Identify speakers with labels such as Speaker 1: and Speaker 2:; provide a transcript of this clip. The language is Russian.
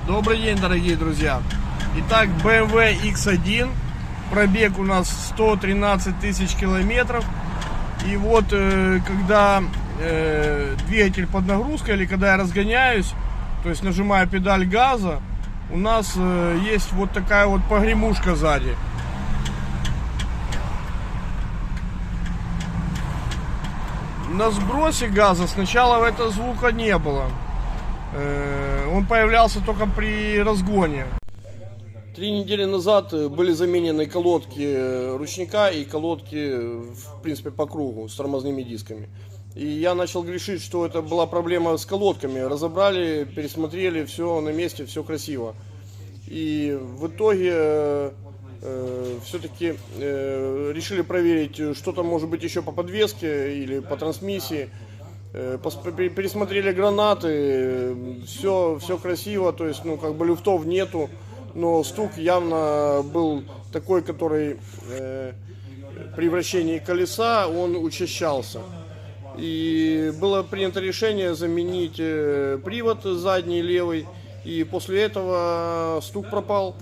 Speaker 1: Добрый день, дорогие друзья. Итак, BMW X1. Пробег у нас 113 тысяч километров. И вот, когда двигатель под нагрузкой, или когда я разгоняюсь, то есть нажимаю педаль газа, у нас есть вот такая вот погремушка сзади. На сбросе газа сначала этого звука не было. Он появлялся только при разгоне. 3 недели назад были заменены колодки ручника и колодки, в принципе, по кругу с тормозными дисками. И я начал грешить, что это была проблема с колодками. Разобрали, пересмотрели, все на месте, все красиво. И в итоге все-таки решили проверить, что там может быть еще по подвеске или по трансмиссии. Пересмотрели гранаты, все красиво, то есть, как бы люфтов нету, но стук явно был такой, который при вращении колеса он учащался. И было принято решение заменить привод задний левый, и после этого стук пропал.